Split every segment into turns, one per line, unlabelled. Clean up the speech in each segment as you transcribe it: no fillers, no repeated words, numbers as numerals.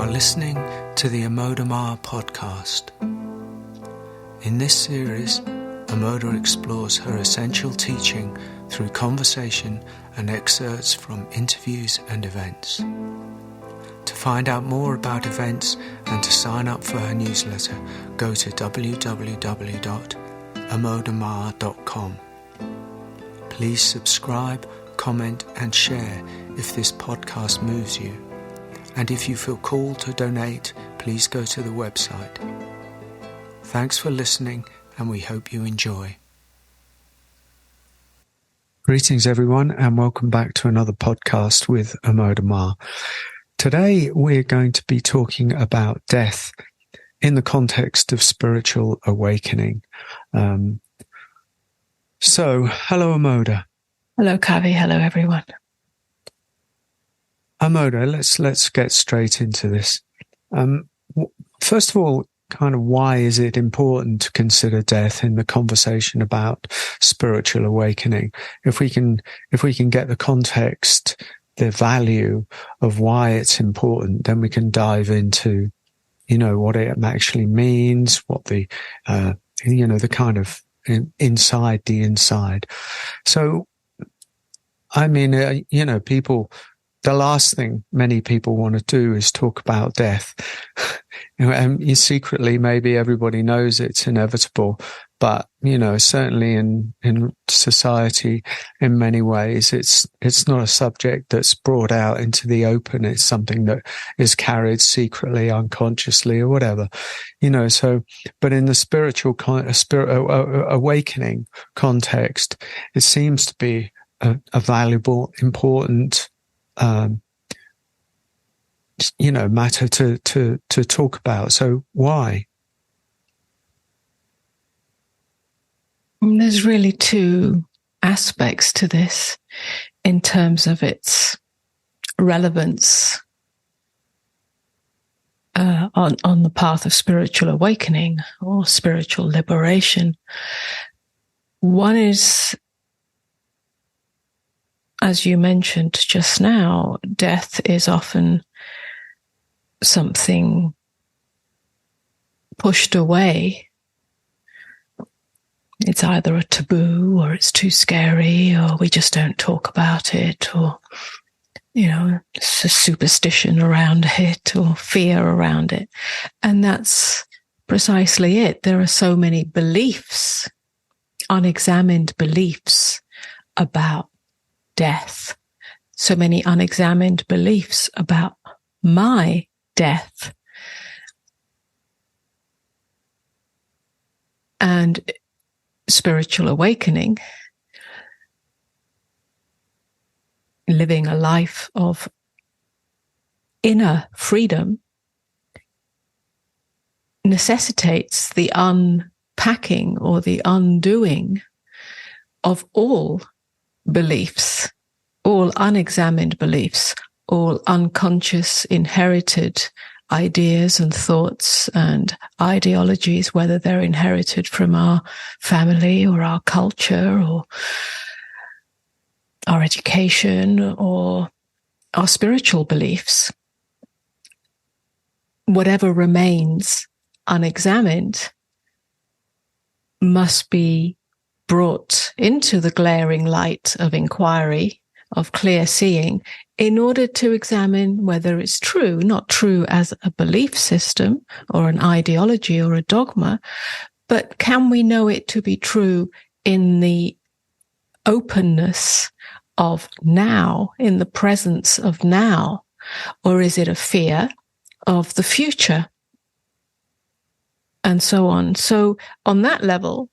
are listening to the Amoda Maa podcast. In this series, Amoda explores her essential teaching through conversation and excerpts from interviews and events. To find out more about events and to sign up for her newsletter, go to www.amodamaa.com. Please subscribe, comment and share if this podcast moves you. And if you feel called to donate, please go to the website. Thanks for listening, and we hope you enjoy. Greetings everyone, and welcome back to another podcast with Amoda Maa. Today we're going to be talking about death in the context of spiritual awakening. So, hello Amoda.
Hello Kavi, hello everyone.
Amoda, let's get straight into this. First of all, kind of why is it important to consider death in the conversation about spiritual awakening? If we can get the context, the value of why it's important, then we can dive into, what it actually means, what the, the kind of inside the inside. So, I mean, people. The last thing many people want to do is talk about death. And secretly, maybe everybody knows it's inevitable, but, certainly in society, in many ways, it's not a subject that's brought out into the open. It's something that is carried secretly, unconsciously or whatever, but in the spiritual awakening context, it seems to be a valuable, important, matter to talk about. So why?
There's really two aspects to this in terms of its relevance on the path of spiritual awakening or spiritual liberation. One is, as you mentioned just now, death is often something pushed away. It's either a taboo or it's too scary or we just don't talk about it or, it's a superstition around it or fear around it. And that's precisely it. There are so many beliefs, unexamined beliefs about death, so many unexamined beliefs about my death. And spiritual awakening, living a life of inner freedom, necessitates the unpacking or the undoing of all beliefs, all unexamined beliefs, all unconscious inherited ideas and thoughts and ideologies, whether they're inherited from our family or our culture or our education or our spiritual beliefs. Whatever remains unexamined must be brought into the glaring light of inquiry, of clear seeing, in order to examine whether it's true, not true as a belief system or an ideology or a dogma, but can we know it to be true in the openness of now, in the presence of now, or is it a fear of the future? And so on. So on that level,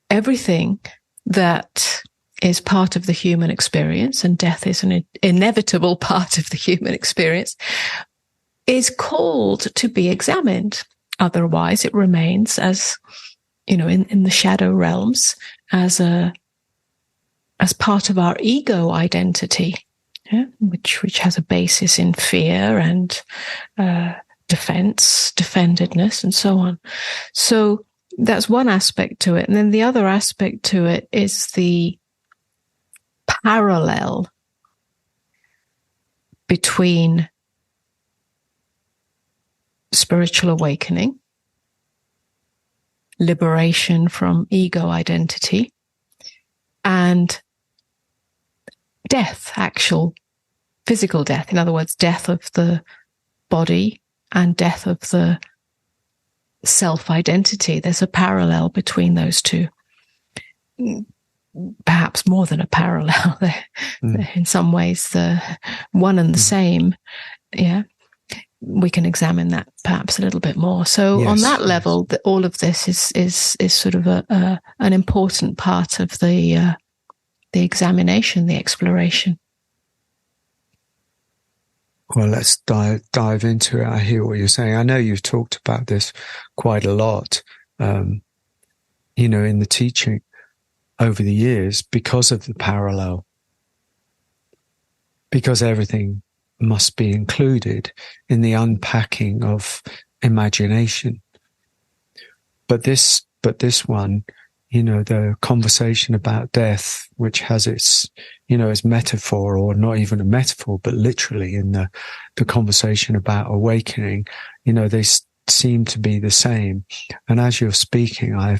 everything that is part of the human experience, and death is an inevitable part of the human experience, is called to be examined. Otherwise, it remains as, in the shadow realms as part of our ego identity, which has a basis in fear and defense, defendedness, and so on. So that's one aspect to it. And then the other aspect to it is the parallel between spiritual awakening, liberation from ego identity, and death, actual physical death. In other words, death of the body and death of the self-identity. There's a parallel between those two. Perhaps more than a parallel. They're in some ways the one and the same. Yeah. We can examine that perhaps a little bit more. So on that level, all of this is sort of an important part of the examination, the exploration.
Well, let's dive into it. I hear what you're saying. I know you've talked about this quite a lot, in the teaching over the years because of the parallel. Because everything must be included in the unpacking of imagination. But this one, the conversation about death, which has its, its metaphor, or not even a metaphor, but literally in the conversation about awakening, they seem to be the same. And as you're speaking, I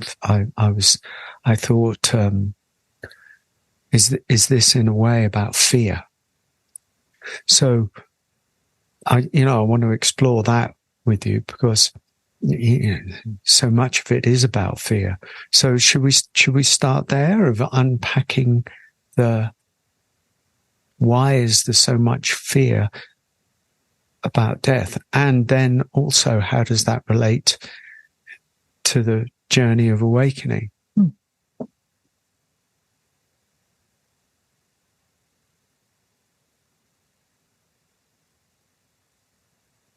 thought, is this in a way about fear? So, I want to explore that with you because so much of it is about fear. So should we start there of unpacking why is there so much fear about death? And then also, how does that relate to the journey of awakening?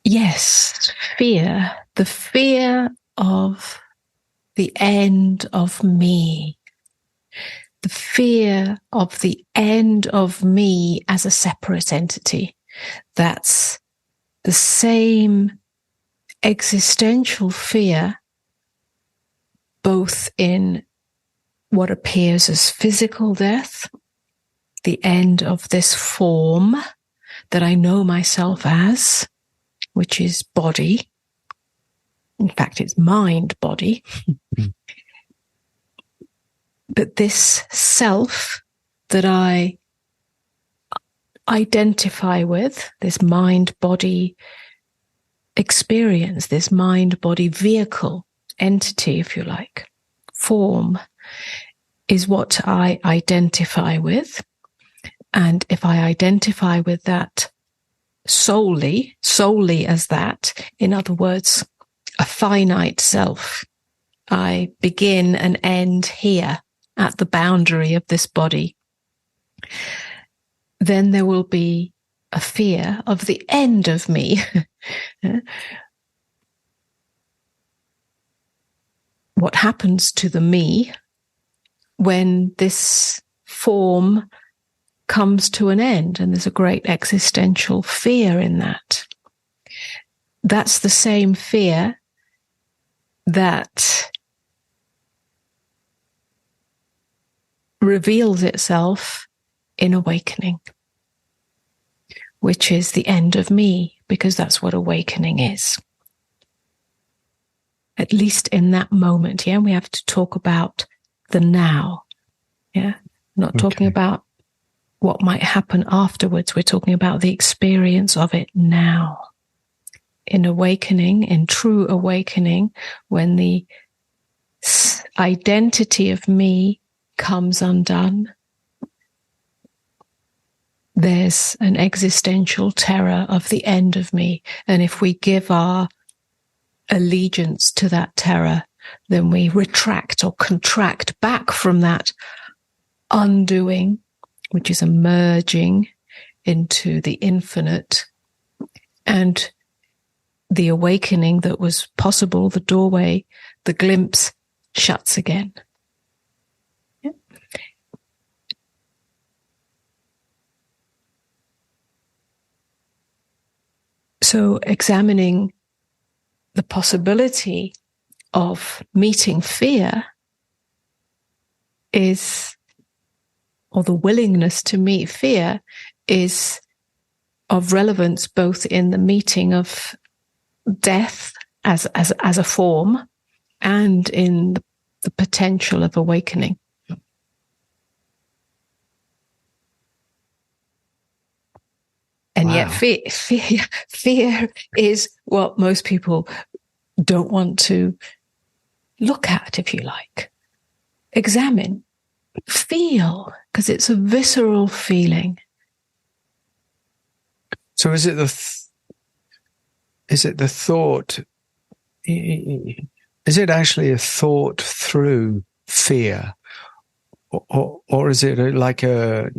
Yes, fear. The fear of the end of me. The fear of the end of me as a separate entity. That's the same existential fear, both in what appears as physical death, the end of this form that I know myself as, which is body. In fact, it's mind body. But this self that I identify with, this mind body experience, this mind body vehicle, entity, if you like, form, is what I identify with. And if I identify with that solely as that, in other words, a finite self, I begin and end here at the boundary of this body, then there will be a fear of the end of me. What happens to the me when this form comes to an end? And there's a great existential fear in that. That's the same fear that reveals itself in awakening, which is the end of me, because that's what awakening is. At least in that moment, yeah? We have to talk about the now, yeah? Not talking about what might happen afterwards. We're talking about the experience of it now. In awakening, in true awakening, when the identity of me comes undone, there's an existential terror of the end of me. And if we give our allegiance to that terror, then we retract or contract back from that undoing, which is a merging into the infinite. And the awakening that was possible, the doorway, the glimpse, shuts again. Yeah. So examining the possibility of meeting fear is, or the willingness to meet fear is of relevance both in the meeting of death as a form and in the potential of awakening. And yet fear is what most people don't want to look at, if you like. Examine, feel, because it's a visceral feeling.
So is it the thought? Is it actually a thought through fear, or is it like a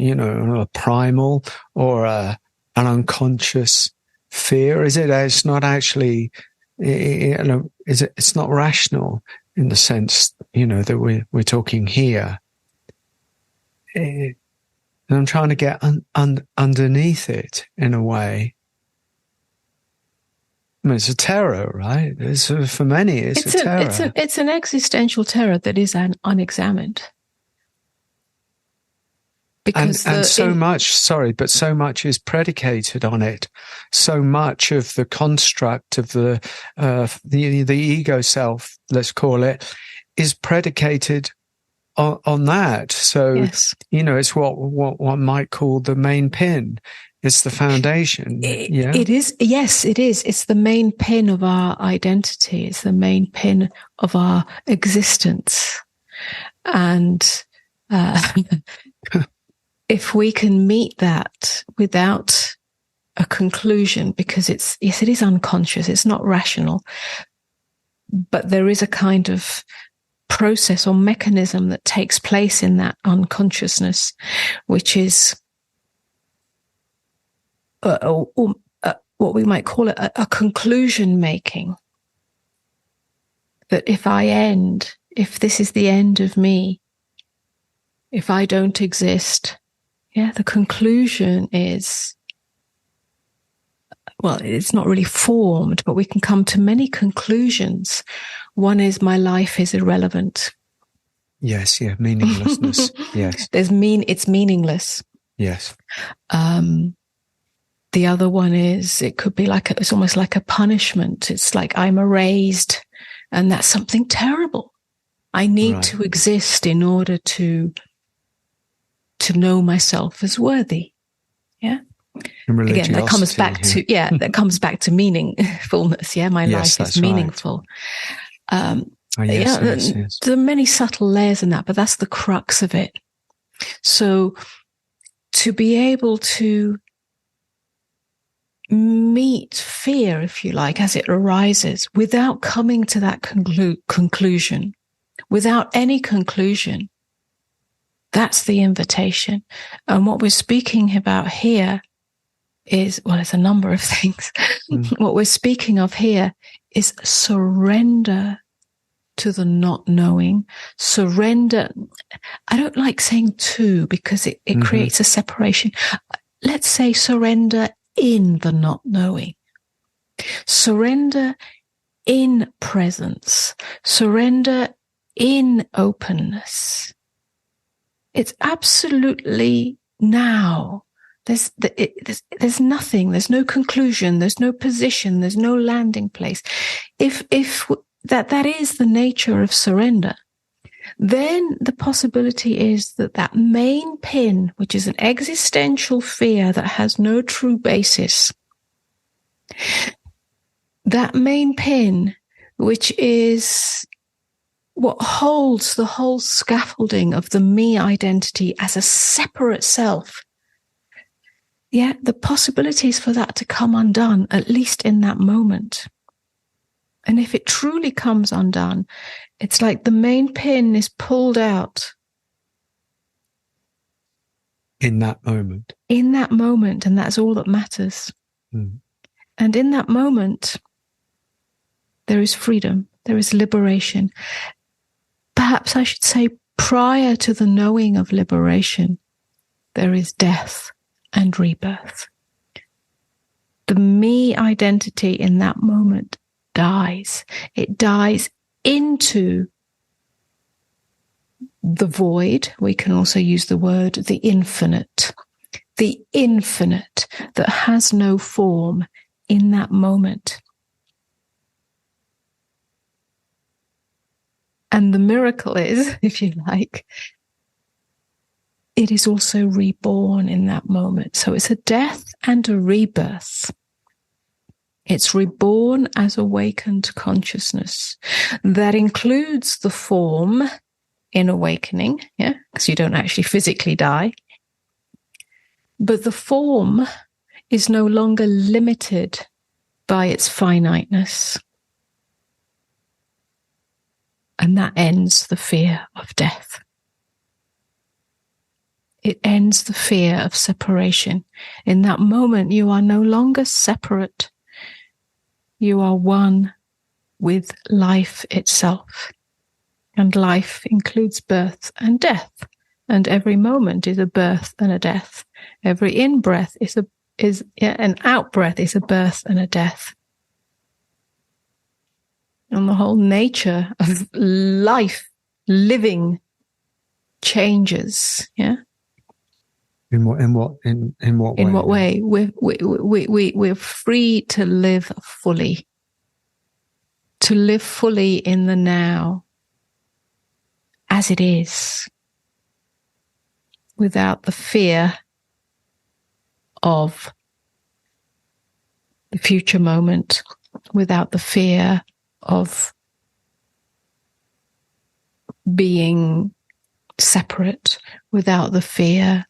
primal or an unconscious fear? Is it? It's not actually. Is it? It's not rational in the sense that we're talking here. And I'm trying to get underneath it in a way. I mean, it's a terror, right? For many, it's a terror.
It's an existential terror that is unexamined. Because so much is predicated on it. So much of the construct of the ego self, let's call it, is predicated on that. So yes.
It's what one might call the main pin. It's the foundation.
It is. Yes, it is. It's the main pin of our identity. It's the main pin of our existence. And if we can meet that without a conclusion, because it is unconscious, it's not rational, but there is a kind of process or mechanism that takes place in that unconsciousness, which is what we might call a conclusion making. That if this is the end of me, if I don't exist, the conclusion is, well, it's not really formed, but we can come to many conclusions. One is my life is irrelevant.
Yes, meaninglessness. Yes.
It's meaningless.
Yes.
The other one is, it could be it's almost like a punishment. It's like I'm erased, and that's something terrible. I need to exist in order to know myself as worthy. Yeah. Again, that comes back to that comes back to meaningfulness. Yeah, my life is meaningful.
Right. Yes.
There are many subtle layers in that, but that's the crux of it. So to be able to meet fear, if you like, as it arises, without coming to that conclusion, without any conclusion, that's the invitation. And what we're speaking about here is, well, it's a number of things. What we're speaking of here is surrender to the not knowing. Surrender. I don't like saying to, because it creates a separation. Let's say surrender in the not knowing. Surrender in presence. Surrender in openness. It's absolutely now. There's nothing. There's no conclusion. There's no position. There's no landing place. If that is the nature of surrender, then the possibility is that main pin, which is an existential fear that has no true basis, that main pin, which is what holds the whole scaffolding of the me identity as a separate self, the possibilities for that to come undone, at least in that moment. And if it truly comes undone, it's like the main pin is pulled out.
In that moment.
In that moment, and that's all that matters. And in that moment, there is freedom, there is liberation. Perhaps I should say, prior to the knowing of liberation, there is death and rebirth. The me identity in that moment dies. It dies into the void. We can also use the word the infinite that has no form in that moment. And the miracle is, if you like, it is also reborn in that moment. So it's a death and a rebirth. It's reborn as awakened consciousness. That includes the form in awakening, yeah, because you don't actually physically die. But the form is no longer limited by its finiteness. And that ends the fear of death. It ends the fear of separation. In that moment, you are no longer separate. You are one with life itself. And life includes birth and death. And every moment is a birth and a death. Every in-breath is an out-breath is a birth and a death. And the whole nature of life, living, changes. Yeah.
In what way?
In what way? We're free to live fully. To live fully in the now, as it is, without the fear of the future moment, without the fear of being separate, without the fear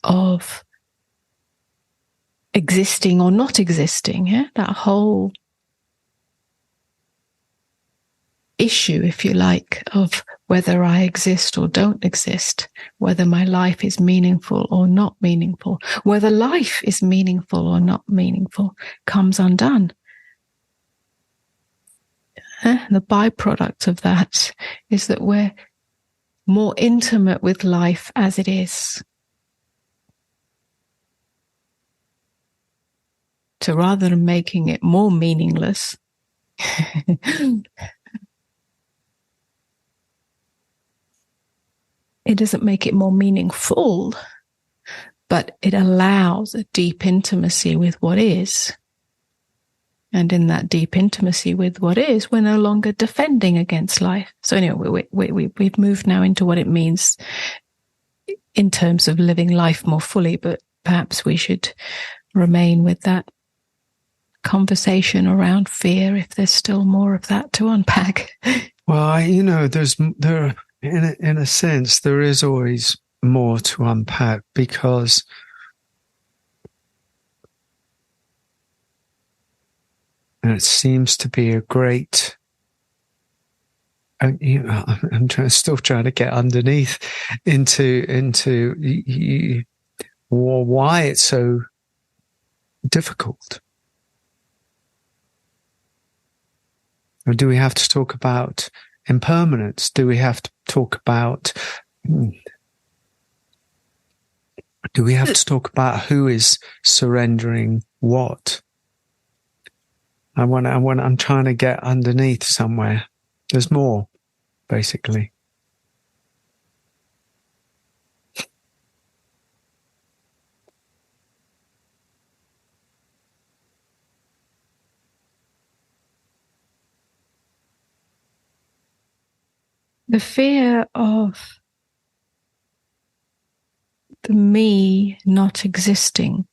of existing or not existing. Yeah? That whole issue, if you like, of whether I exist or don't exist, whether my life is meaningful or not meaningful, whether life is meaningful or not meaningful, comes undone. The byproduct of that is that we're more intimate with life as it is. So rather than making it more meaningless, it doesn't make it more meaningful, but it allows a deep intimacy with what is. And in that deep intimacy with what is, we're no longer defending against life. So anyway, we've moved now into what it means in terms of living life more fully, but perhaps we should remain with that conversation around fear if there's still more of that to unpack.
Well, in a sense, there is always more to unpack, because it seems to be a great. I'm still trying to get underneath into why it's so difficult. Or do we have to talk about impermanence? Do we have to talk about? Do we have to talk about who is surrendering what? I'm trying to get underneath somewhere. There's more, basically.
The fear of the me not existing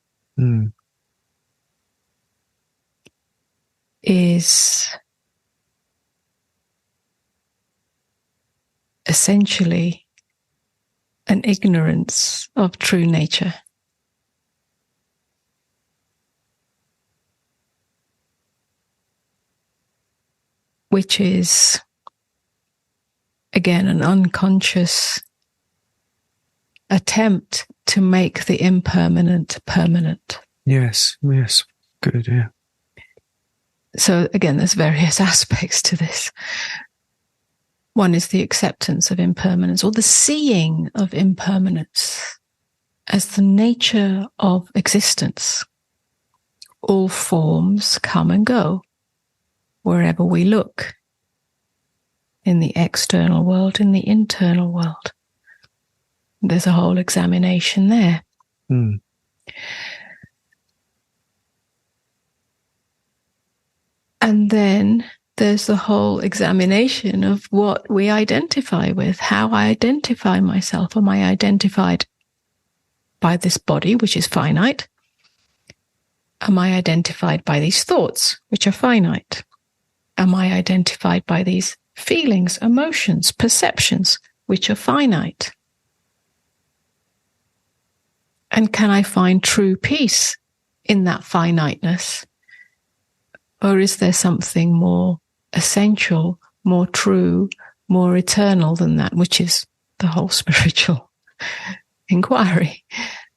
is essentially an ignorance of true nature. Which is, again, an unconscious attempt to make the impermanent permanent.
Yes, good, yeah.
So again, there's various aspects to this. One is the acceptance of impermanence, or the seeing of impermanence as the nature of existence. All forms come and go wherever we look, in the external world, in the internal world. There's a whole examination there. And then there's the whole examination of what we identify with, how I identify myself. Am I identified by this body, which is finite? Am I identified by these thoughts, which are finite? Am I identified by these feelings, emotions, perceptions, which are finite? And can I find true peace in that finiteness? Or is there something more essential, more true, more eternal than that, which is the whole spiritual inquiry?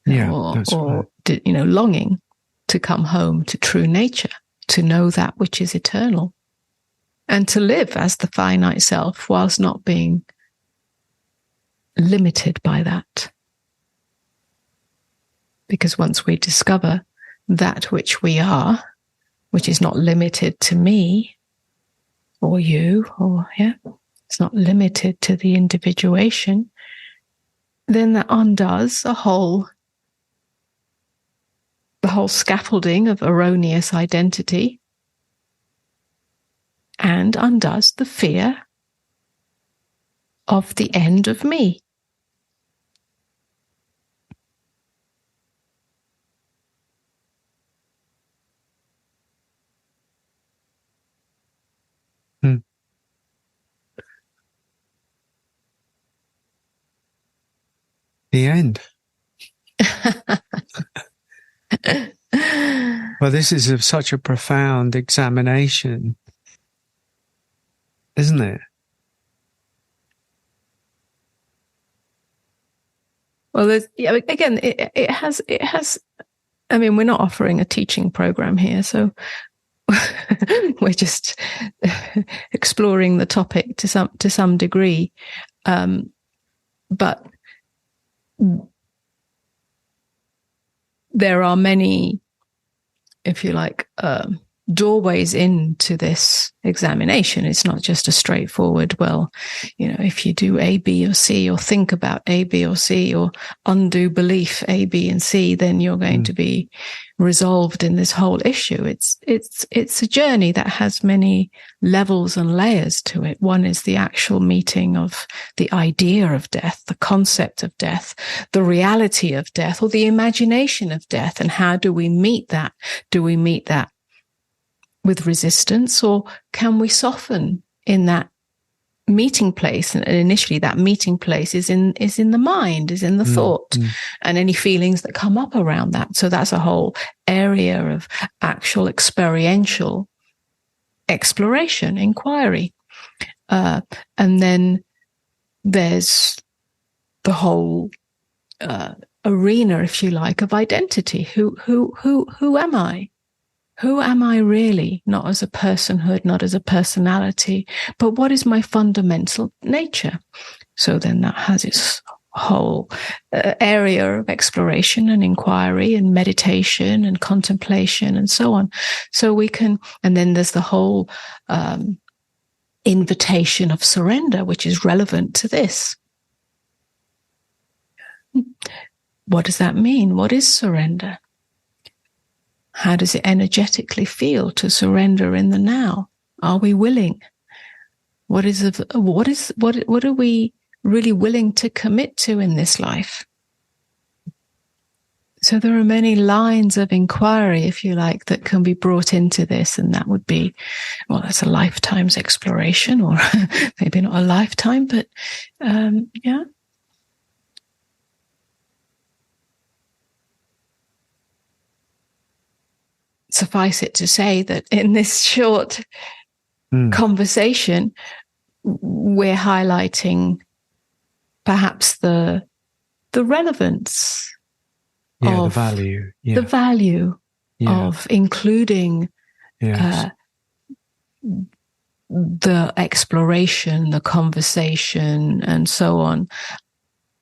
Yeah,
or longing to come home to true nature, to know that which is eternal, and to live as the finite self whilst not being limited by that. Because once we discover that which we are, which is not limited to me or you, it's not limited to the individuation, then that undoes the whole scaffolding of erroneous identity and undoes the fear of the end of me.
The end. Well, this is such a profound examination, isn't it?
Well, again, it has. I mean, we're not offering a teaching program here, so we're just exploring the topic to some degree. But there are many, if you like, doorways into this examination. It's not just a straightforward, if you do A, B, or C, or think about A, B, or C, or undo belief A, B, and C, then you're going to be resolved in this whole issue. It's a journey that has many levels and layers to it. One is the actual meeting of the idea of death, the concept of death, the reality of death, or the imagination of death. And how do we meet that? Do we meet that with resistance, or can we soften in that meeting place? And initially that meeting place is in the mind, is in the thought, and any feelings that come up around that. So that's a whole area of actual experiential exploration, inquiry. And then there's the whole arena, if you like, of identity. Who am I? Who am I really? Not as a personhood, not as a personality, but what is my fundamental nature? So then that has its whole area of exploration and inquiry and meditation and contemplation and so on. So we can, and then there's the whole invitation of surrender, which is relevant to this. What does that mean? What is surrender? How does it energetically feel to surrender in the now? Are we willing? What are we really willing to commit to in this life? So there are many lines of inquiry, if you like, that can be brought into this, and that would be, that's a lifetime's exploration, or maybe not a lifetime, but yeah. Suffice it to say that in this short conversation, we're highlighting perhaps the relevance of the value of including the exploration, the conversation, and so on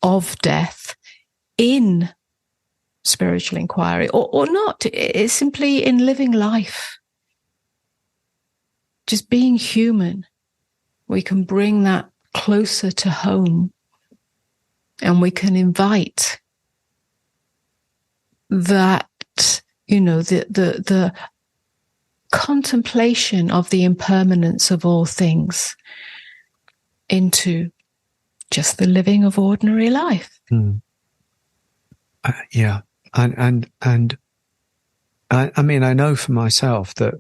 of death in spiritual inquiry, or not. It's simply in living life, just being human. We can bring that closer to home, and we can invite that, the contemplation of the impermanence of all things into just the living of ordinary life.
Yeah. And I mean, I know for myself that,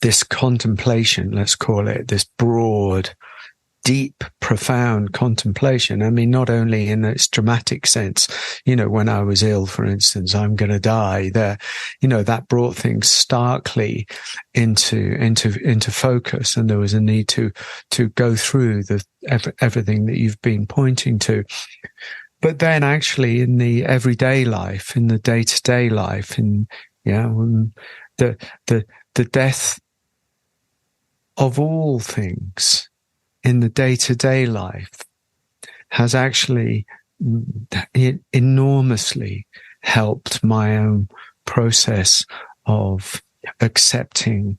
this contemplation, let's call it, this broad, deep, profound contemplation. I mean, not only in its dramatic sense, when I was ill, for instance, I'm going to die there, that brought things starkly into focus. And there was a need to go through everything that you've been pointing to. But then actually in the everyday life, in the day-to-day life, the death of all things in the day-to-day life has actually enormously helped my own process of accepting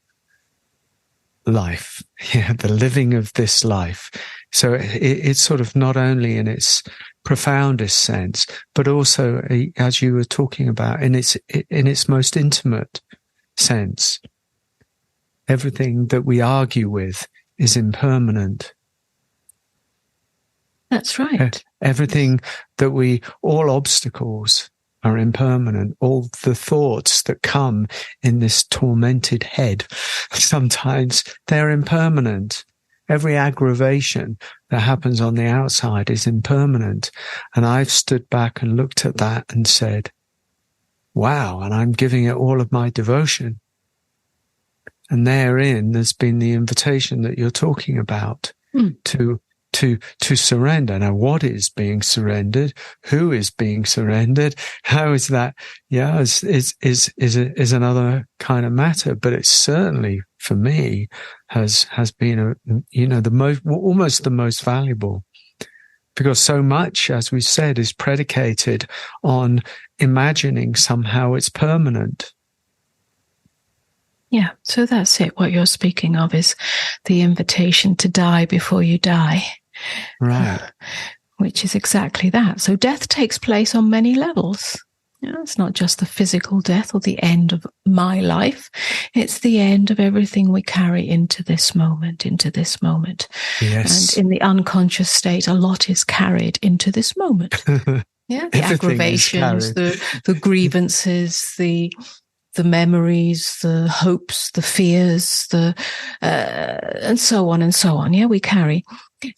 life, the living of this life. So it's sort of not only in its profoundest sense, but also, as you were talking about, in its most intimate sense. Everything that we argue with is impermanent.
That's right.
Everything that all obstacles are impermanent. All the thoughts that come in this tormented head, sometimes they're impermanent. Every aggravation that happens on the outside is impermanent. And I've stood back and looked at that and said, wow, and I'm giving it all of my devotion. And therein, there's been the invitation that you're talking about to surrender. Now, what is being surrendered? Who is being surrendered? How is that? Yeah, is another kind of matter. But it's certainly, for me, has been almost the most valuable, because so much, as we said, is predicated on imagining somehow it's permanent.
Yeah, so that's it. What you're speaking of is the invitation to die before you die.
Right.
Which is exactly that. So death takes place on many levels. It's not just the physical death or the end of my life. It's the end of everything we carry into this moment.
Yes.
And in the unconscious state, a lot is carried into this moment. Yeah, the aggravations, the grievances, the memories, the hopes, the fears, and so on and so on. Yeah, we carry.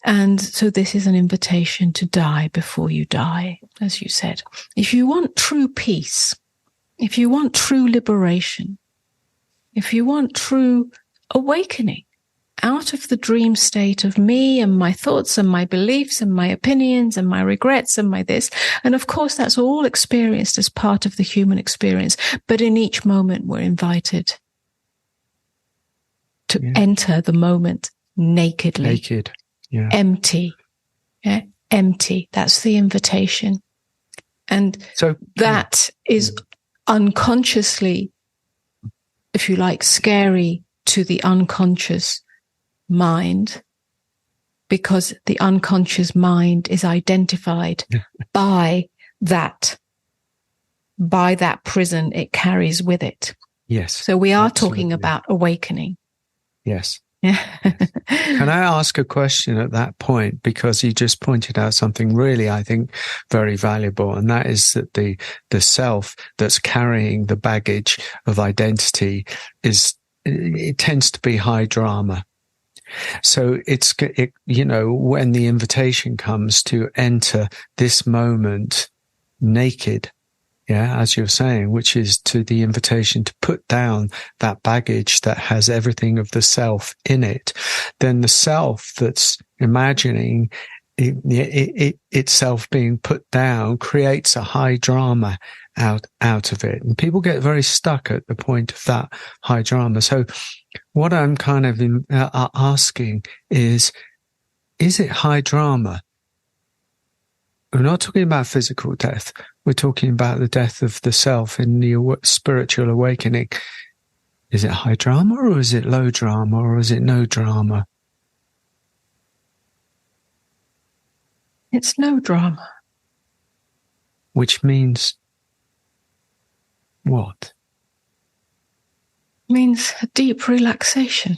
And so this is an invitation to die before you die, as you said. If you want true peace, if you want true liberation, if you want true awakening out of the dream state of me and my thoughts and my beliefs and my opinions and my regrets and my this. And of course, that's all experienced as part of the human experience. But in each moment, we're invited to enter the moment nakedly.
Naked. Yeah.
Empty. Yeah? Empty. That's the invitation. And so that is unconsciously, if you like, scary to the unconscious mind, because the unconscious mind is identified by that prison it carries with it.
Yes.
So we are talking about awakening.
Yes. Can I ask a question at that point? Because you just pointed out something really, I think, very valuable. And that is that the self that's carrying the baggage of identity it tends to be high drama. So when the invitation comes to enter this moment naked, as you're saying, which is to the invitation to put down that baggage that has everything of the self in it, then the self that's imagining itself being put down creates a high drama out of it. And people get very stuck at the point of that high drama. So what I'm kind of asking is it high drama? We're not talking about physical death. We're talking about the death of the self in the spiritual awakening. Is it high drama, or is it low drama, or is it no drama?
It's no drama.
Which means what?
means a deep relaxation,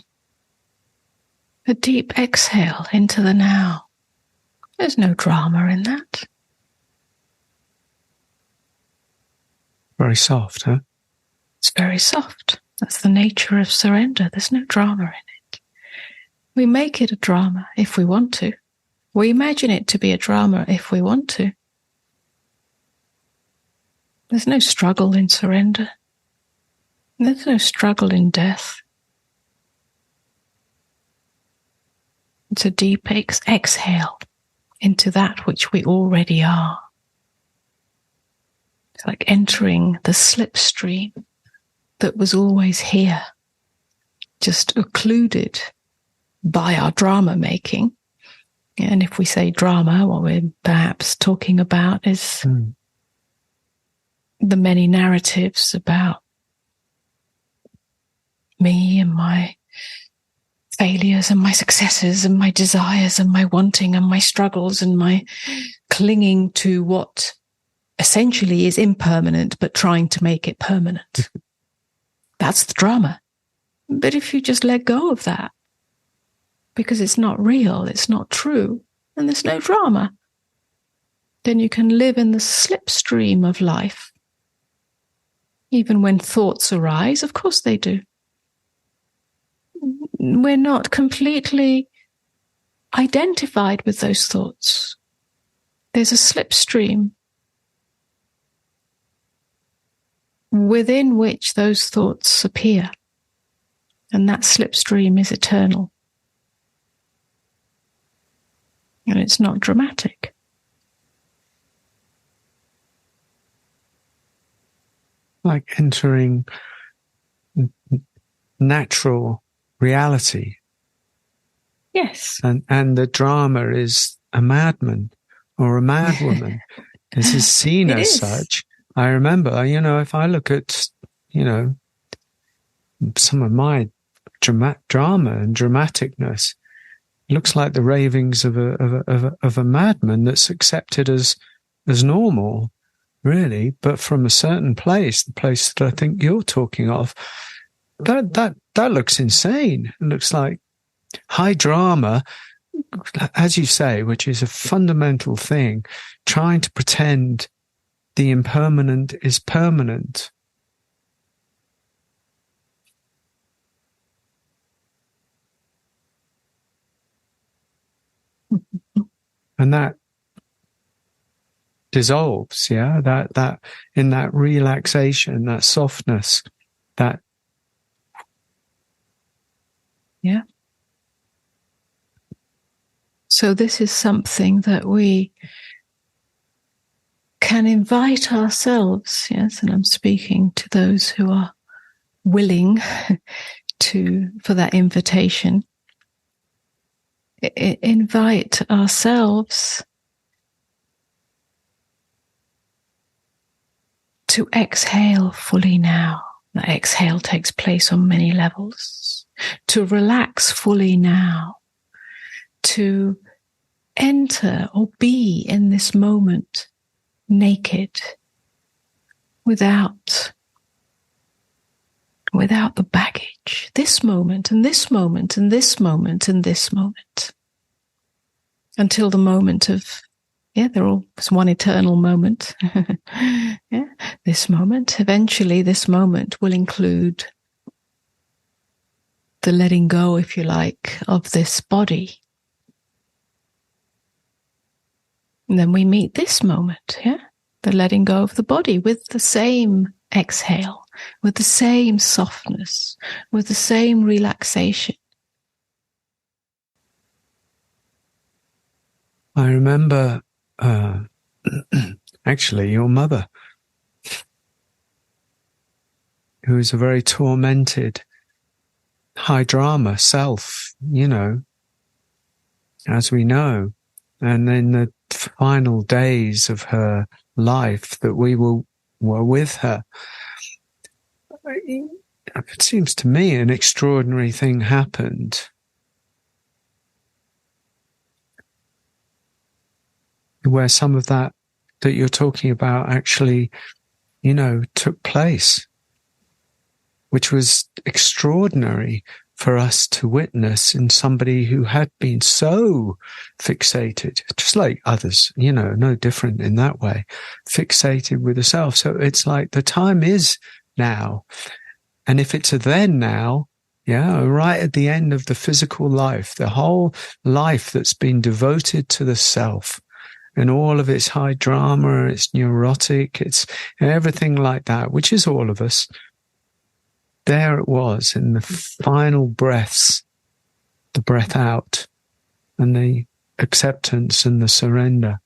a deep exhale into the now. There's no drama in that.
Very soft, huh?
It's very soft. That's the nature of surrender. There's no drama in it. We make it a drama if we want to. We imagine it to be a drama if we want to. There's no struggle in surrender. There's no struggle in death. It's a deep exhale into that which we already are. It's like entering the slipstream that was always here, just occluded by our drama making. And if we say drama, what we're perhaps talking about is the many narratives about me and my failures and my successes and my desires and my wanting and my struggles and my clinging to what essentially is impermanent but trying to make it permanent. That's the drama. But if you just let go of that, because it's not real, it's not true, and there's no drama, then you can live in the slipstream of life. Even when thoughts arise, of course they do. We're not completely identified with those thoughts. There's a slipstream within which those thoughts appear, and that slipstream is eternal. And it's not dramatic.
Like entering natural reality.
Yes.
And the drama is a madman or a madwoman. This is seen as such. I remember, if I look at, some of my drama and dramaticness, it looks like the ravings of a madman that's accepted as normal, really. But from a certain place, the place that I think you're talking of, that looks insane. It looks like high drama, as you say, which is a fundamental thing, trying to pretend the impermanent is permanent. And that dissolves, yeah, that in that relaxation, that softness, that.
Yeah. So this is something that we can invite ourselves, yes, and I'm speaking to those who are willing for that invitation. Invite ourselves to exhale fully now. That exhale takes place on many levels. To relax fully now. To enter or be in this moment naked, without the baggage. This moment and this moment and this moment and this moment. Until the moment of, it's one eternal moment. This moment. Eventually this moment will include the letting go, if you like, of this body. And then we meet this moment, the letting go of the body with the same exhale, with the same softness, with the same relaxation.
I remember, actually, your mother, who is a very tormented, high drama self, as we know. And in the final days of her life that we were with her, it seems to me an extraordinary thing happened. Where some of that you're talking about actually, took place. which was extraordinary for us to witness in somebody who had been so fixated, just like others, no different in that way, fixated with the self. So it's like the time is now. And if it's a then now, right at the end of the physical life, the whole life that's been devoted to the self and all of its high drama, it's neurotic, it's everything like that, which is all of us. There it was in the final breaths, the breath out and the acceptance and the surrender.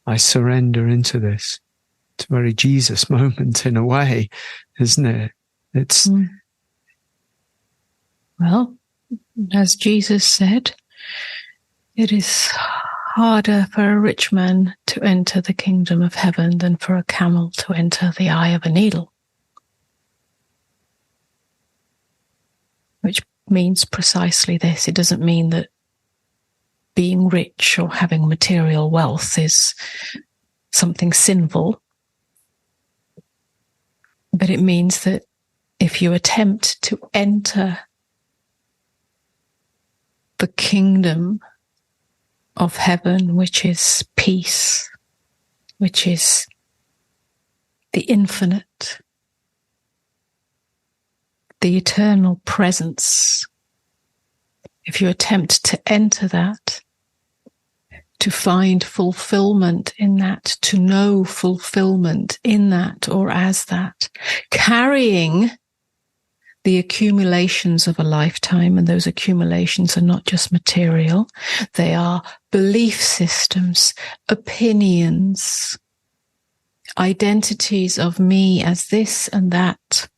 I surrender into this. It's a very Jesus moment in a way, isn't it? It's
Well, as Jesus said, it is harder for a rich man to enter the kingdom of heaven than for a camel to enter the eye of a needle. Which means precisely this. It doesn't mean that being rich or having material wealth is something sinful. But it means that if you attempt to enter the kingdom of heaven, which is peace, which is the infinite, the eternal presence, if you attempt to enter that, to find fulfillment in that, to know fulfillment in that or as that, carrying the accumulations of a lifetime, and those accumulations are not just material, they are belief systems, opinions, identities of me as this and that,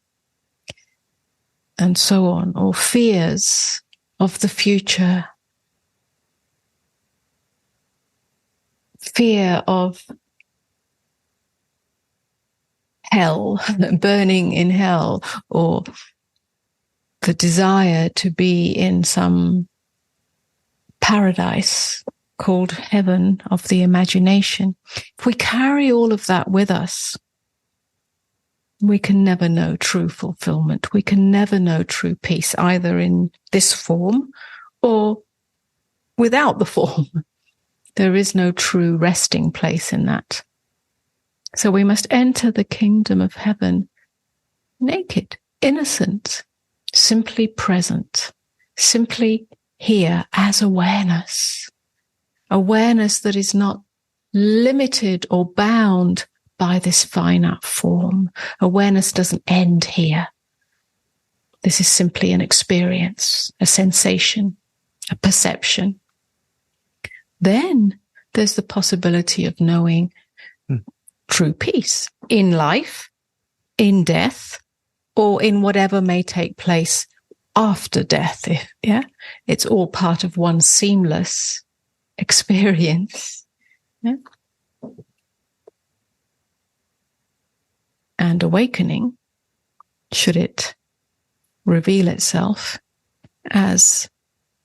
and so on, or fears of the future, fear of hell, burning in hell, or the desire to be in some paradise called heaven of the imagination. If we carry all of that with us, we can never know true fulfillment. We can never know true peace, either in this form or without the form. There is no true resting place in that. So we must enter the kingdom of heaven naked, innocent, simply present, simply here as awareness. Awareness that is not limited or bound by this finite form. Awareness doesn't end here. This is simply an experience, a sensation, a perception. Then there's the possibility of knowing true peace in life, in death, or in whatever may take place after death. It's all part of one seamless experience. Yeah? And awakening, should it reveal itself as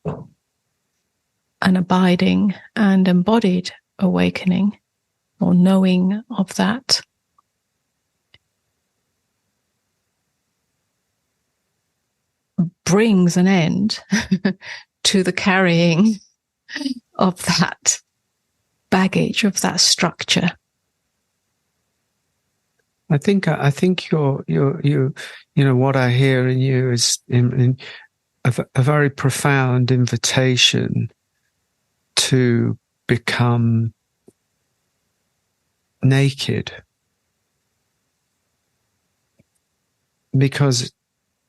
an abiding and embodied awakening or knowing of that, brings an end to the carrying of that baggage, of that structure.
I think you're what I hear in you is in a very profound invitation to become naked, because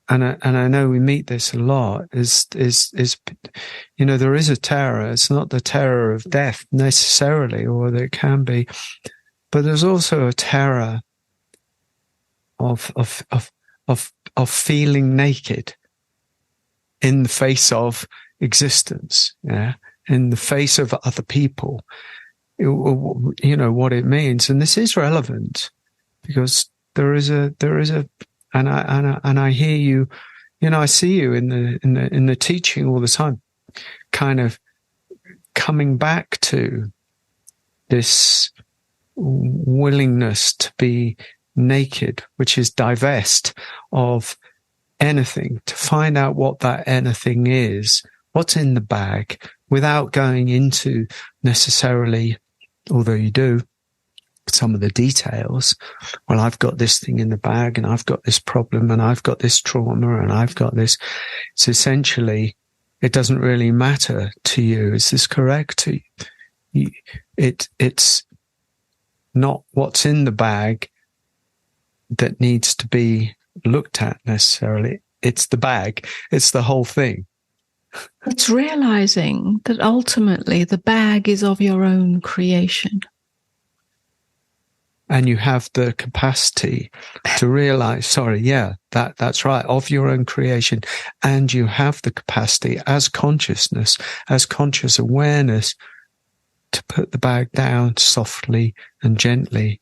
and I know we meet this a lot, is there is a terror. It's not the terror of death necessarily, or there can be, but there's also a terror of feeling naked in the face of existence, in the face of other people, what it means. And this is relevant because there is a and I hear you, I see you in the teaching all the time, kind of coming back to this willingness to be naked, which is divest of anything, to find out what that anything is, what's in the bag, without going into necessarily, although you do, some of the details. Well, I've got this thing in the bag, and I've got this problem, and I've got this trauma, and I've got this. It's essentially, it doesn't really matter to you. Is this correct? It's not what's in the bag that needs to be looked at necessarily. It's the bag. It's the whole thing.
It's realizing that ultimately the bag is of your own creation.
And you have the capacity to realize, that's right, of your own creation. And you have the capacity as consciousness, as conscious awareness, to put the bag down softly and gently,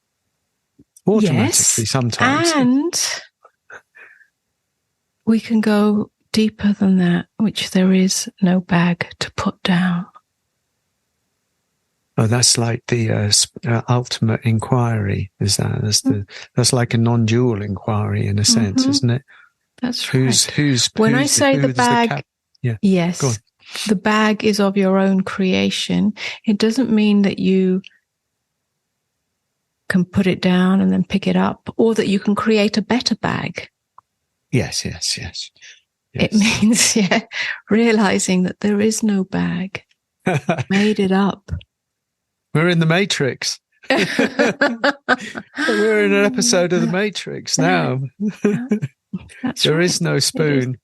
automatically, sometimes.
And we can go deeper than that, which there is no bag to put down.
Oh, that's like the ultimate inquiry, is that? That's like a non-dual inquiry in a sense, isn't it?
That's right.
When
I say the bag, yes, the bag is of your own creation. It doesn't mean that you can put it down and then pick it up, or that you can create a better bag.
Yes.
It means, realizing that there is no bag. Made it up.
We're in the Matrix. We're in an episode of the Matrix now. There is no spoon.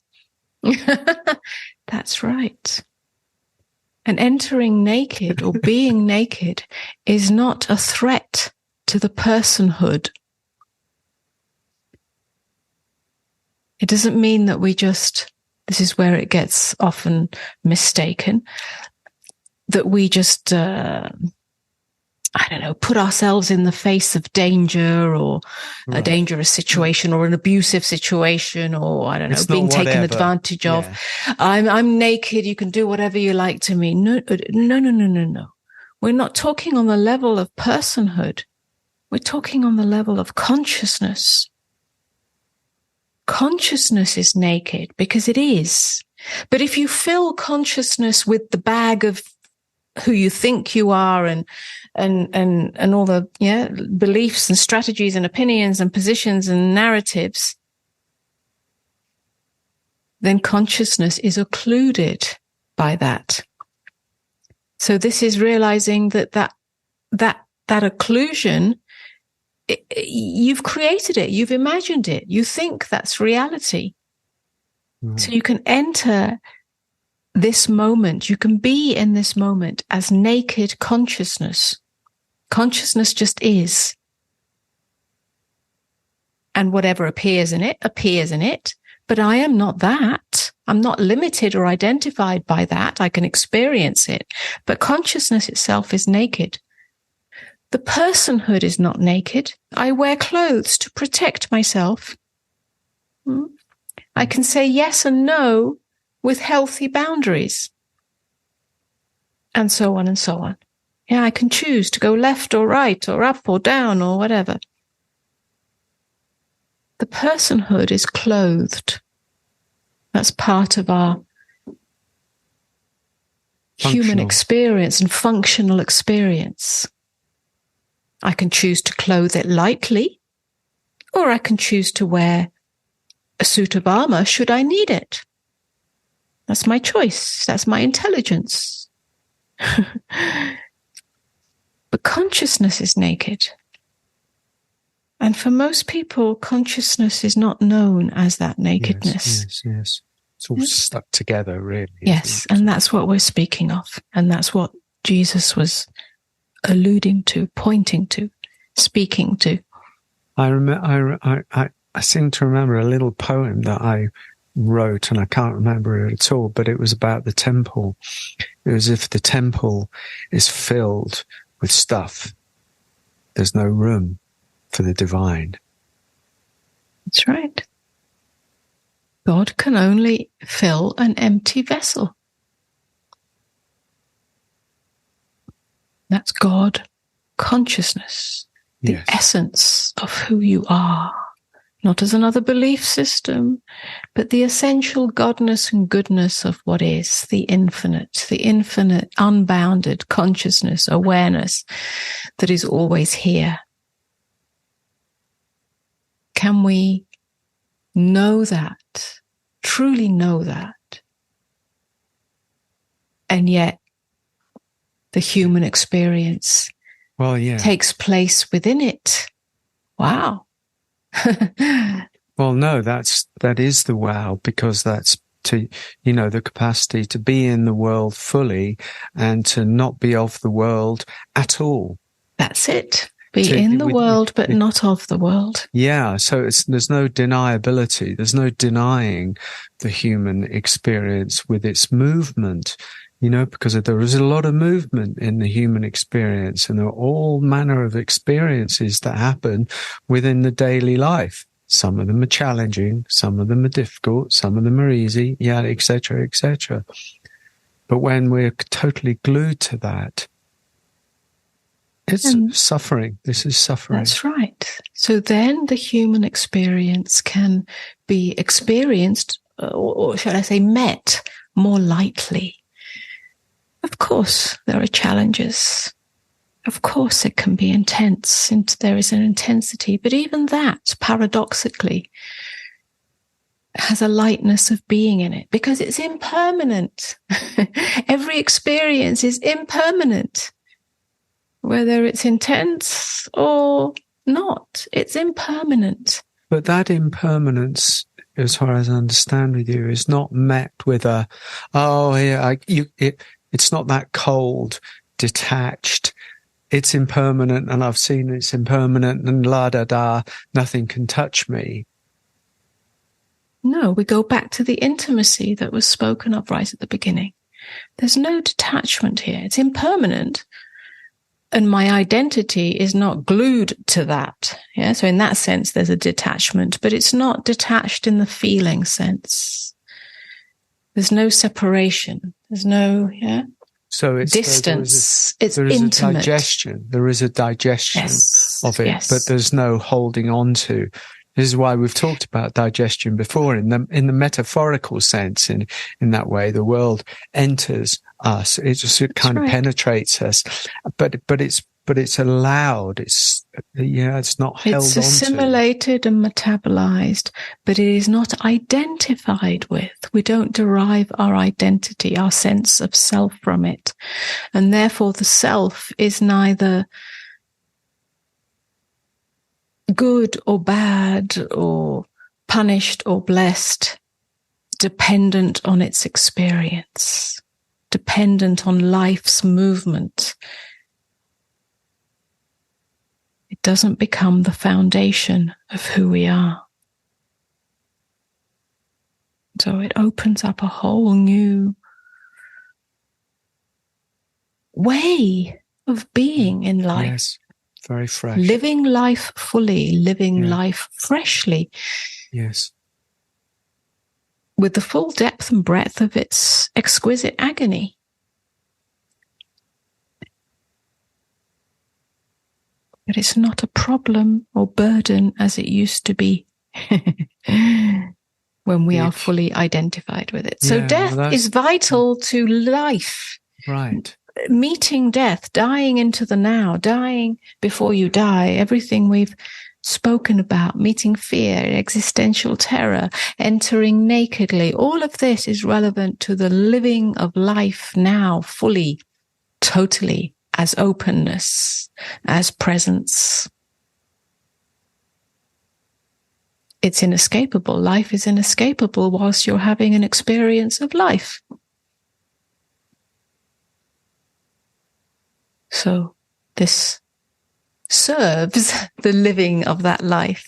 That's right. And entering naked or being naked is not a threat to the personhood. It doesn't mean that we just, this is where it gets often mistaken, that we just, put ourselves in the face of danger, or a dangerous situation, or an abusive situation, or being taken advantage of. Yeah. I'm naked. You can do whatever you like to me. No. We're not talking on the level of personhood. We're talking on the level of consciousness. Consciousness is naked because it is. But if you fill consciousness with the bag of who you think you are, and all the beliefs and strategies and opinions and positions and narratives, then consciousness is occluded by that. So this is realizing that occlusion, you've created it, you've imagined it, you think that's reality. So you can enter this moment, you can be in this moment as naked consciousness. Consciousness just is. And whatever appears in it, but I am not that. I'm not limited or identified by that. I can experience it, but consciousness itself is naked. The personhood is not naked. I wear clothes to protect myself. I can say yes and no with healthy boundaries. And so on and so on. Yeah, I can choose to go left or right or up or down or whatever. The personhood is clothed. That's part of our human experience and functional experience. I can choose to clothe it lightly, or I can choose to wear a suit of armor should I need it. That's my choice. That's my intelligence. But consciousness is naked. And for most people, consciousness is not known as that nakedness.
Yes. It's all stuck together, really.
Yes, and that's what we're speaking of. And that's what Jesus was alluding to, pointing to, speaking to.
I seem to remember a little poem that I wrote, and I can't remember it at all, but it was about the temple. It was if the temple is filled with stuff, there's no room for the divine.
That's right. God can only fill an empty vessel. That's God consciousness, the essence of who you are, not as another belief system, but the essential godness and goodness of what is, the infinite, unbounded consciousness, awareness that is always here. Can we know that, truly know that, and yet the human experience takes place within it? Wow.
Well, no, that is the wow, because that's the capacity to be in the world fully and to not be of the world at all.
That's it. Be in the world, but not of the world.
Yeah. So there's no deniability. There's no denying the human experience with its movement, because there is a lot of movement in the human experience, and there are all manner of experiences that happen within the daily life. Some of them are challenging, some of them are difficult, some of them are easy, etc., etc. But when we're totally glued to that, it's suffering. This is suffering.
That's right. So then the human experience can be experienced, or shall I say, met more lightly. Of course, there are challenges. Of course, it can be intense, and there is an intensity, but even that, paradoxically, has a lightness of being in it, because it's impermanent. Every experience is impermanent. Whether it's intense or not, it's impermanent.
But that impermanence, as far as I understand with you, is not met with it's not that cold, detached. It's impermanent, and I've seen it's impermanent, and la-da-da, nothing can touch me.
No, we go back to the intimacy that was spoken of right at the beginning. There's no detachment here. It's impermanent. And my identity is not glued to that. Yeah. So in that sense, there's a detachment, but it's not detached in the feeling sense. There's no separation. There's no,
so it's
distance. It's
intimate. There is a digestion of it, but there's no holding on to. This is why we've talked about digestion before in the metaphorical sense. In that way, the world enters us. It just kind of penetrates us, but it's allowed. It's not held on to.
It's assimilated and metabolized, but it is not identified with. We don't derive our identity, our sense of self from it, and therefore the self is neither good or bad or punished or blessed, dependent on its experience, dependent on life's movement. It doesn't become the foundation of who we are. So it opens up a whole new way of being in life.
Yes. Very fresh.
Living life fully, living life freshly.
Yes.
With the full depth and breadth of its exquisite agony. But it's not a problem or burden as it used to be when we are fully identified with it. So death is vital to life.
Right.
Meeting death, dying into the now, dying before you die, everything we've spoken about, meeting fear, existential terror, entering nakedly, all of this is relevant to the living of life now, fully, totally, as openness, as presence. It's inescapable. Life is inescapable whilst you're having an experience of life. So this serves the living of that life.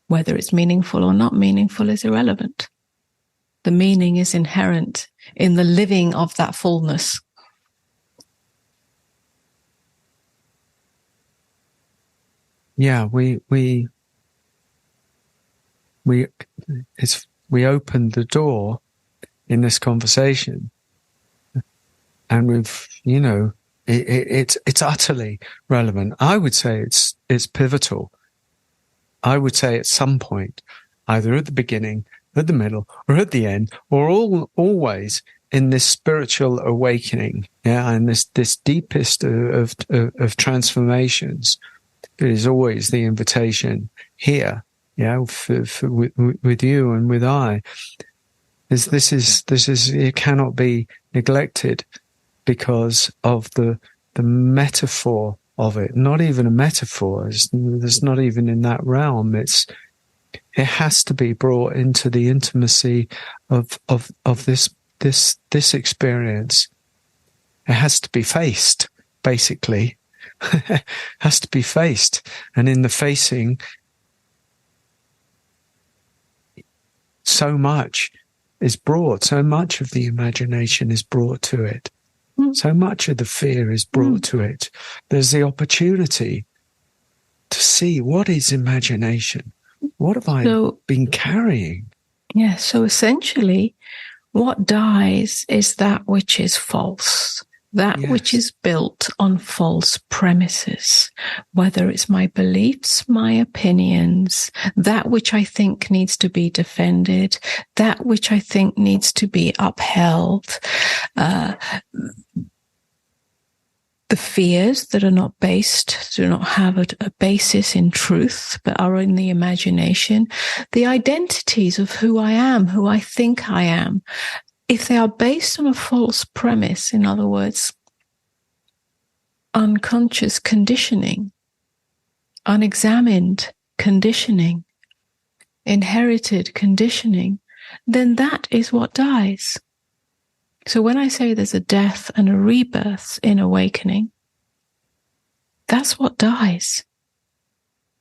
Whether it's meaningful or not meaningful is irrelevant. The meaning is inherent in the living of that fullness.
Yeah, we opened the door in this conversation. And we've, it's utterly relevant. I would say it's pivotal. I would say at some point, either at the beginning, at the middle, or at the end, or always in this spiritual awakening, and this deepest of transformations, it is always the invitation here, with you and with I. This is it cannot be neglected because of the metaphor of it. Not even a metaphor. It's not even in that realm. It has to be brought into the intimacy of this experience. It has to be faced, basically. It has to be faced. And in the facing, so much is brought, so much of the imagination is brought to it. So much of the fear is brought to it. There's the opportunity to see, what is imagination? What have I been carrying?
Yeah, so essentially, what dies is that which is false, that which is built on false premises, whether it's my beliefs, my opinions, that which I think needs to be defended, that which I think needs to be upheld, the fears that are not based, do not have a basis in truth, but are in the imagination, the identities of who I am, who I think I am, if they are based on a false premise, in other words, unconscious conditioning, unexamined conditioning, inherited conditioning, then that is what dies. So when I say there's a death and a rebirth in awakening, that's what dies.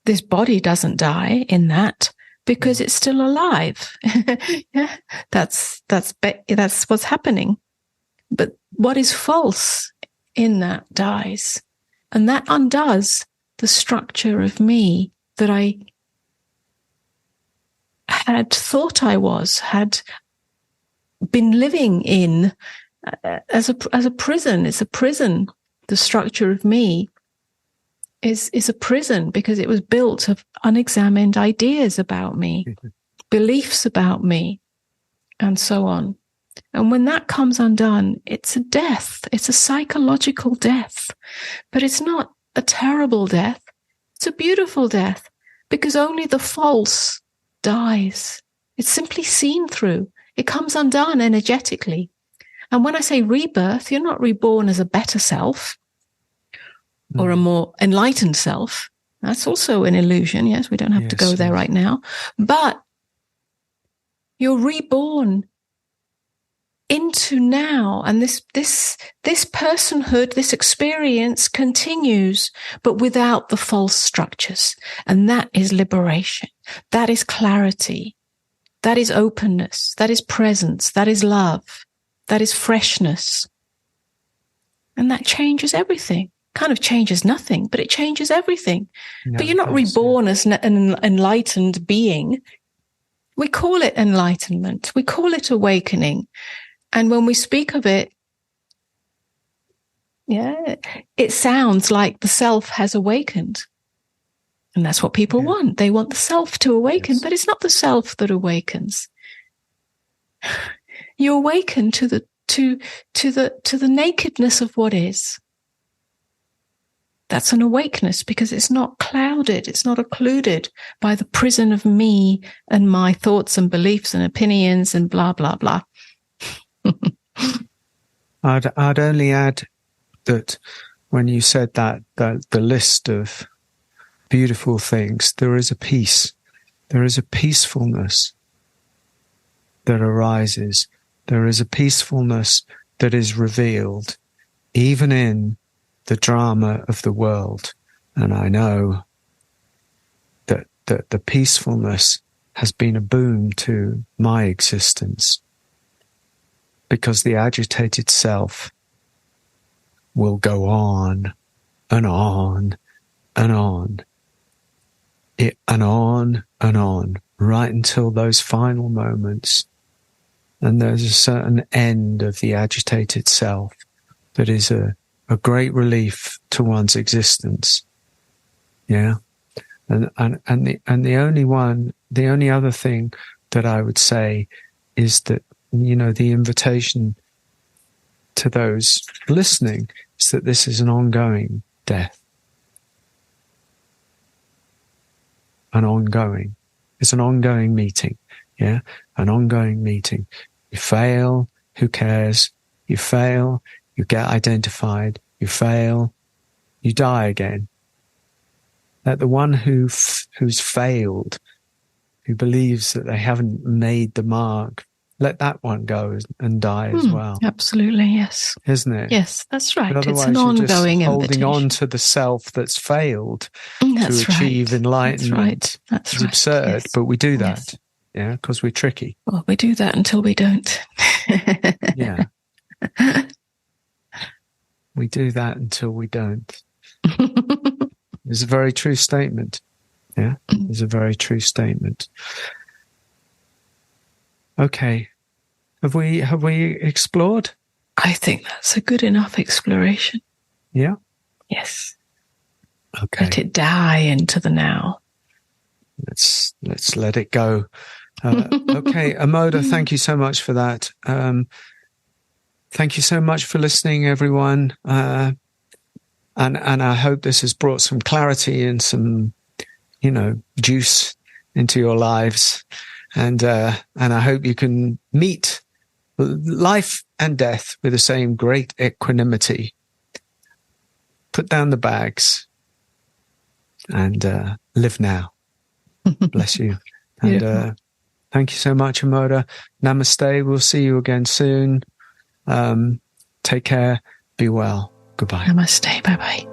This body doesn't die in that because it's still alive. Yeah, that's what's happening. But what is false in that dies. And that undoes the structure of me that I had thought I had been living in as a prison. It's a prison. The structure of me is a prison because it was built of unexamined ideas about me, beliefs about me, and so on. And when that comes undone, it's a death. It's a psychological death. But it's not a terrible death. It's a beautiful death because only the false dies. It's simply seen through. It comes undone energetically. And when I say rebirth, you're not reborn as a better self or a more enlightened self. That's also an illusion. Yes, we don't have to go there right now. But you're reborn into now. And this personhood, this experience continues, but without the false structures. And that is liberation. That is clarity. That is openness. That is presence. That is love. That is freshness. And that changes everything. Kind of changes nothing, but it changes everything. No, but you're not reborn as an enlightened being. We call it enlightenment. We call it awakening. And when we speak of it, it sounds like the self has awakened. And that's what people want. They want the self to awaken, but it's not the self that awakens. You awaken to the nakedness of what is. That's an awakeness because it's not clouded. It's not occluded by the prison of me and my thoughts and beliefs and opinions and blah, blah, blah.
I'd only add that when you said that the list of beautiful things, there is a peace. There is a peacefulness that arises. There is a peacefulness that is revealed, even in the drama of the world. And I know that the peacefulness has been a boon to my existence, because the agitated self will go on and on and on. And on, right until those final moments. And there's a certain end of the agitated self that is a great relief to one's existence. Yeah. And the only other thing that I would say is that, the invitation to those listening is that this is an ongoing death. It's an ongoing meeting. Yeah. An ongoing meeting. You fail, who cares? You fail, you get identified, you fail, you die again. Let the one who's failed, who believes that they haven't made the mark, let that one go and die as well.
Absolutely, yes.
Isn't it?
Yes, that's right.
But
It's an ongoing
holding
invitation.
on to the self that's failed
that's
to achieve
right.
enlightenment.
That's
it's absurd,
yes.
but we do that. Yeah, because we're tricky.
Well, we do that until we don't.
Yeah. We do that until we don't. It's a very true statement. Yeah, it's a very true statement. Okay. Have we explored?
I think that's a good enough exploration.
Yeah?
Yes.
Okay.
Let it die into the now.
Let's let it go. Okay, Amoda, thank you so much for that. Thank you so much for listening, everyone. And I hope this has brought some clarity and some, juice into your lives. And I hope you can meet life and death with the same great equanimity. Put down the bags and live now. Bless you. And thank you so much, Amoda. Namaste. We'll see you again soon. Take care. Be well. Goodbye.
Namaste. Bye-bye.